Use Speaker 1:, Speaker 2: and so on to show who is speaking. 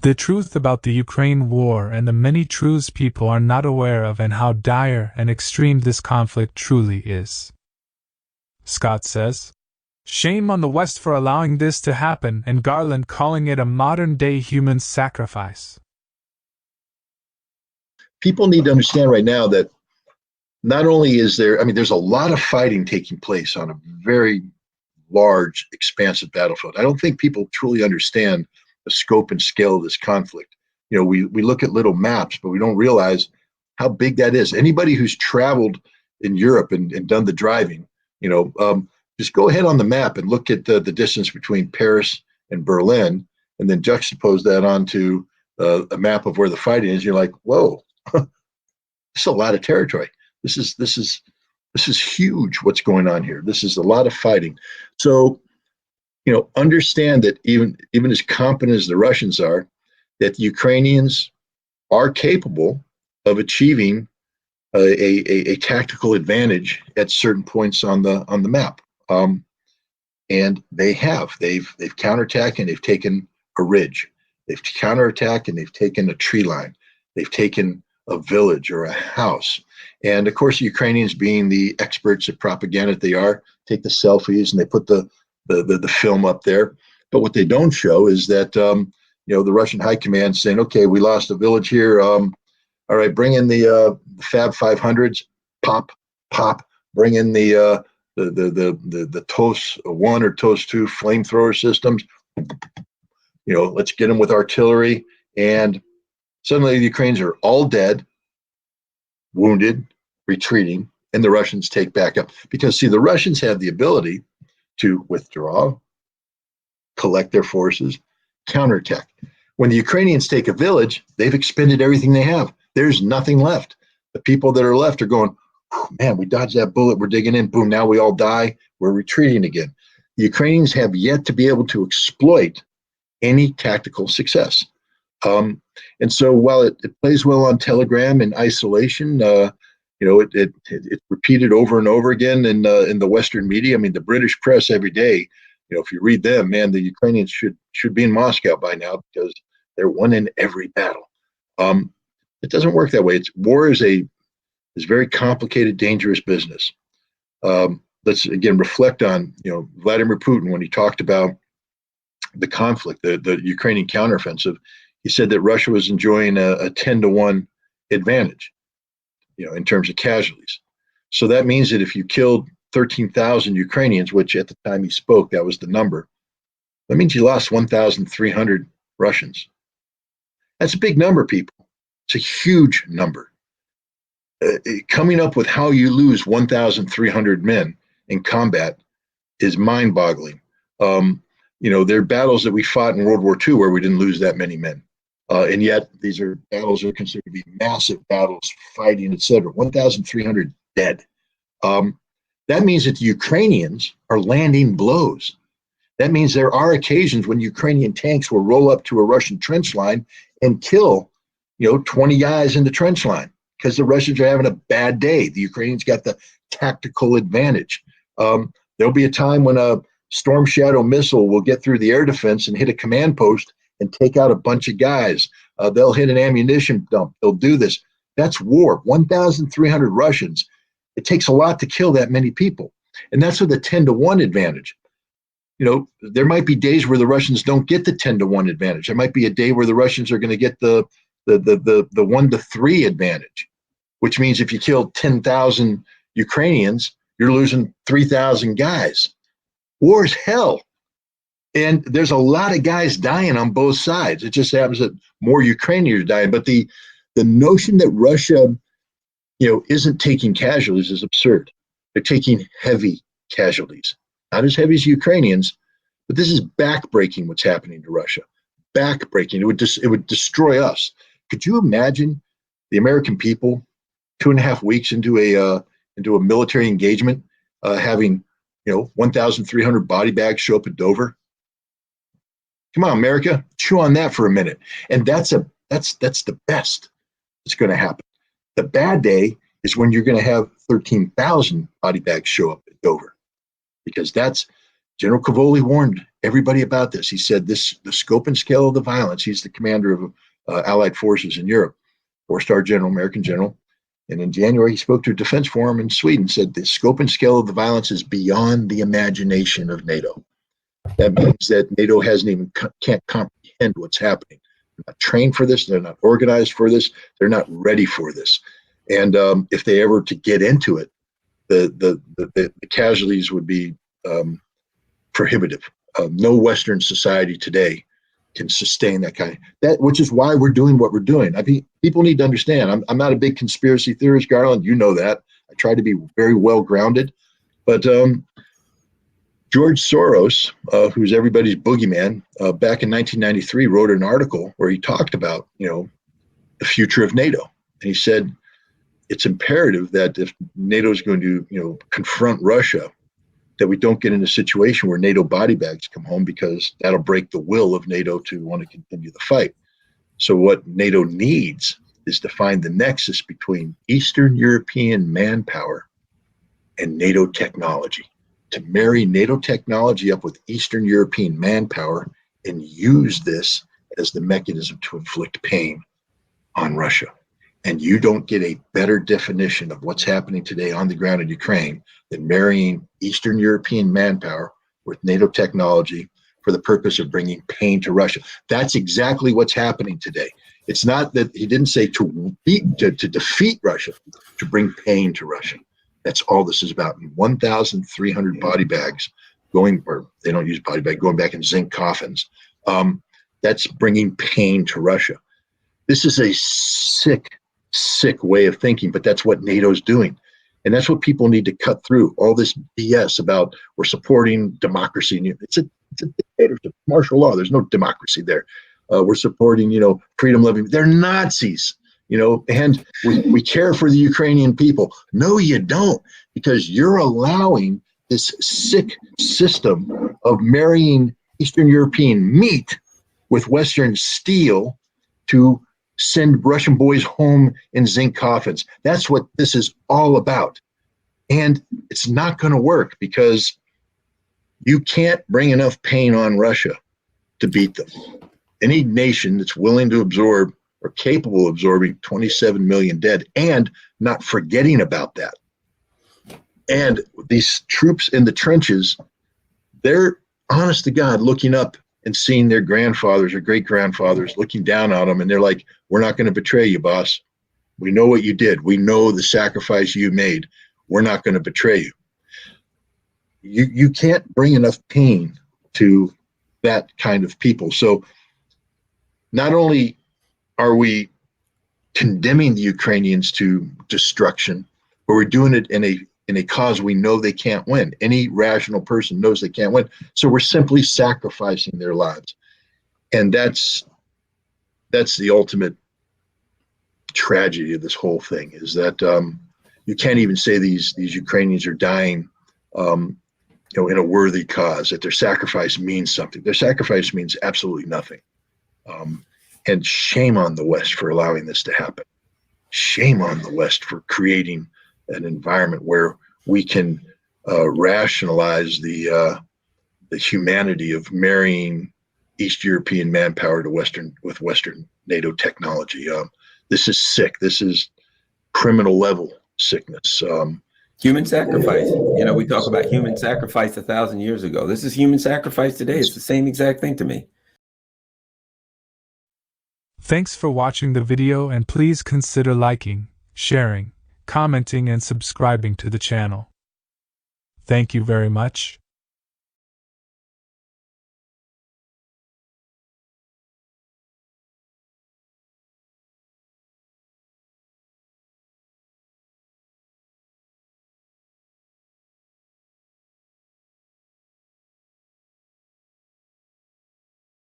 Speaker 1: The truth about the Ukraine war and the many truths people are not aware of, and how dire and extreme this conflict truly is. Scott says, "Shame on the West for allowing this to happen," and Garland calling it a modern-day human sacrifice.
Speaker 2: People need to understand right now that not only is there, I mean, there's a lot of fighting taking place on a very large, expansive battlefield. I don't think people truly understand the scope and scale of this conflict. You know, we look at little maps, but we don't realize how big that is. Anybody who's traveled in Europe and done the driving, just go ahead on the map and look at the distance between Paris and Berlin, and then juxtapose that onto a map of where the fighting is. You're like, whoa, this is a lot of territory. This is huge. What's going on here? This is a lot of fighting. So, understand that even as competent as the Russians are, that the Ukrainians are capable of achieving a tactical advantage at certain points on the map. And they've counterattacked and they've taken a ridge. They've counterattacked and they've taken a tree line. They've taken a village or a house. And of course, the Ukrainians, being the experts at propaganda they are, take the selfies and they put the film up there. But what they don't show is that the Russian high command saying, okay, we lost a village here. All right, bring in the Fab 500s, pop. Bring in the TOS 1 or TOS 2 flamethrower systems. Let's get them with artillery. And suddenly the Ukrainians are all dead, wounded, retreating, and the Russians take back up. Because, see, the Russians have the ability to withdraw, collect their forces, counterattack. When the Ukrainians take a village, they've expended everything they have. There's nothing left. The people that are left are going, man, we dodged that bullet, we're digging in, boom, now we all die, we're retreating again. The Ukrainians have yet to be able to exploit any tactical success. And so while it plays well on Telegram in isolation, it's repeated over and over again in the Western media. I mean, the British press every day, if you read them, man, the Ukrainians should be in Moscow by now because they're one in every battle. It doesn't work that way. War is very complicated, dangerous business. Let's again reflect on Vladimir Putin when he talked about the conflict, the Ukrainian counteroffensive. He said that Russia was enjoying a 10-to-1 advantage, in terms of casualties. So that means that if you killed 13,000 Ukrainians, which at the time he spoke, that was the number, that means you lost 1,300 Russians. That's a big number, people. It's a huge number. Coming up with how you lose 1,300 men in combat is mind-boggling. There are battles that we fought in World War II where we didn't lose that many men. And yet these are battles that are considered to be massive battles, fighting, etc. 1,300 dead. That means that the Ukrainians are landing blows. That means there are occasions when Ukrainian tanks will roll up to a Russian trench line and kill, 20 guys in the trench line because the Russians are having a bad day. The Ukrainians got the tactical advantage. There'll be a time when a Storm Shadow missile will get through the air defense and hit a command post and take out a bunch of guys. They'll hit an ammunition dump. They'll do this. That's war. 1,300 Russians. It takes a lot to kill that many people. And that's with a 10-to-1 advantage. There might be days where the Russians don't get the 10-to-1 advantage. There might be a day where the Russians are going to get the 1-to-3 advantage, which means if you kill 10,000 Ukrainians, you're losing 3,000 guys. War is hell. And there's a lot of guys dying on both sides. It just happens that more Ukrainians are dying. But the notion that Russia, isn't taking casualties is absurd. They're taking heavy casualties. Not as heavy as Ukrainians, but this is backbreaking what's happening to Russia. Backbreaking. It would destroy us. Could you imagine the American people 2.5 weeks into a military engagement having 1,300 body bags show up at Dover? Come on, America, chew on that for a minute. And that's the best that's going to happen. The bad day is when you're going to have 13,000 body bags show up at Dover, because that's General Cavoli warned everybody about this. He said the scope and scale of the violence. He's the commander of Allied forces in Europe, four-star general, American general. And in January, he spoke to a defense forum in Sweden, said the scope and scale of the violence is beyond the imagination of NATO. That means that NATO can't comprehend what's happening. They're not trained for this. They're not organized for this. They're not ready for this. And if they ever to get into it, the casualties would be prohibitive. No Western society today can sustain which is why we're doing what we're doing. I mean, people need to understand. I'm not a big conspiracy theorist, Garland. You know that. I try to be very well grounded, but George Soros, who's everybody's boogeyman, back in 1993 wrote an article where he talked about the future of NATO, and he said it's imperative that if NATO is going to confront Russia, that we don't get in a situation where NATO body bags come home, because that'll break the will of NATO to want to continue the fight. So what NATO needs is to find the nexus between Eastern European manpower and NATO technology, to marry NATO technology up with Eastern European manpower and use this as the mechanism to inflict pain on Russia. And you don't get a better definition of what's happening today on the ground in Ukraine than marrying Eastern European manpower with NATO technology for the purpose of bringing pain to Russia. That's exactly what's happening today. It's not that he didn't say to defeat Russia, to bring pain to Russia. That's all this is about. 1,300 body bags going, or they don't use body bag, going back in zinc coffins. That's bringing pain to Russia. This is a sick way of thinking, but that's what NATO's doing. And that's what people need to cut through. All this BS about we're supporting democracy. It's a dictatorship, martial law. There's no democracy there. We're supporting, freedom loving. They're Nazis, and we care for the Ukrainian people. No, you don't, because you're allowing this sick system of marrying Eastern European meat with Western steel to send Russian boys home in zinc coffins. That's what this is all about. And it's not going to work, because you can't bring enough pain on Russia to beat them. Any nation that's willing to absorb or capable of absorbing 27 million dead and not forgetting about that. And these troops in the trenches, they're honest to God looking up and seeing their grandfathers or great grandfathers looking down on them, and they're like, we're not going to betray you, boss. We know what you did. We know the sacrifice you made. We're not going to betray you. You can't bring enough pain to that kind of people. So not only are we condemning the Ukrainians to destruction, but we're doing it in a cause we know they can't win. Any rational person knows they can't win. So we're simply sacrificing their lives. And that's the ultimate tragedy of this whole thing, is that you can't even say these Ukrainians are dying in a worthy cause, that their sacrifice means something. Their sacrifice means absolutely nothing. And shame on the West for allowing this to happen. Shame on the West for creating an environment where we can rationalize the humanity of marrying East European manpower to Western NATO technology. This is sick. This is criminal level sickness.
Speaker 3: Human sacrifice. We talk about human sacrifice 1,000 years ago. This is human sacrifice today. It's the same exact thing to me.
Speaker 1: Thanks for watching the video, and please consider liking, sharing, commenting, and subscribing to the channel. Thank you very much.